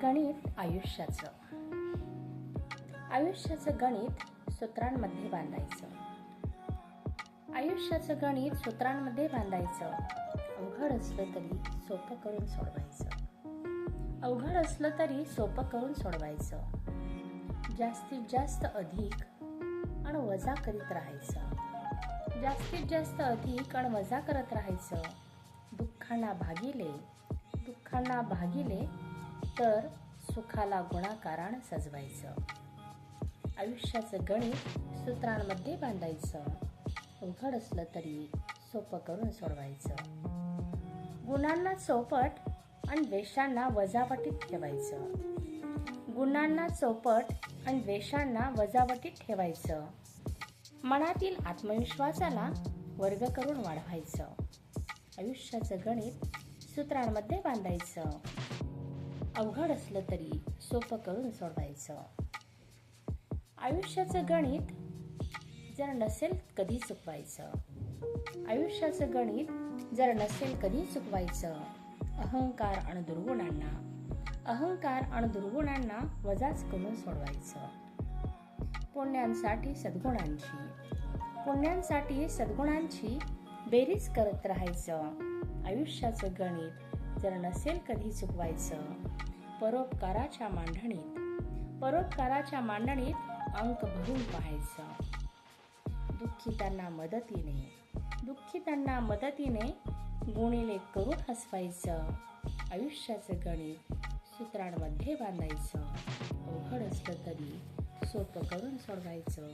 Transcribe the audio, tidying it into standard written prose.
गणित आयुष्याचं गणित सूत्रांमध्ये बांधायचं. आयुष्याचं गणित सूत्रांमध्ये बांधायचं. अवघड असलं तरी सोपं करून सोडवायचं. जास्तीत जास्त अधिक आणि वजा करीत राहायचं. दुःखांना भागिले तर सुखाला गुणाकारानं सजवायचं. आयुष्याचं गणित सूत्रांमध्ये बांधायचं. अवघड असलं तरी सोपं करून सोडवायचं. गुणांना चौपट आणि द्वेषांना वजावटीत ठेवायचं. मनातील आत्मविश्वासाला वर्ग करून वाढवायचं. आयुष्याचं गणित सूत्रांमध्ये बांधायचं. अवघड असलं तरी सोपं करून सोडवायचं. आयुष्याचं गणित जर नसेल कधी चुकवायचं. अहंकार आणि दुर्गुणांना वजाच करून सोडवायचं. पुण्यांसाठी सद्गुणांची बेरीज करत राहायचं. आयुष्याचं गणित जर नसेल कधी चुकवायचं. परोपकाराच्या मांडणीत अंक भरून पाहायचं. दुःखितांना मदतीने गुणिले करून हसवायचं. आयुष्याचं गणित सूत्रांमध्ये बांधायचं. अवघड असलं तरी सोपं करून सोडवायचं.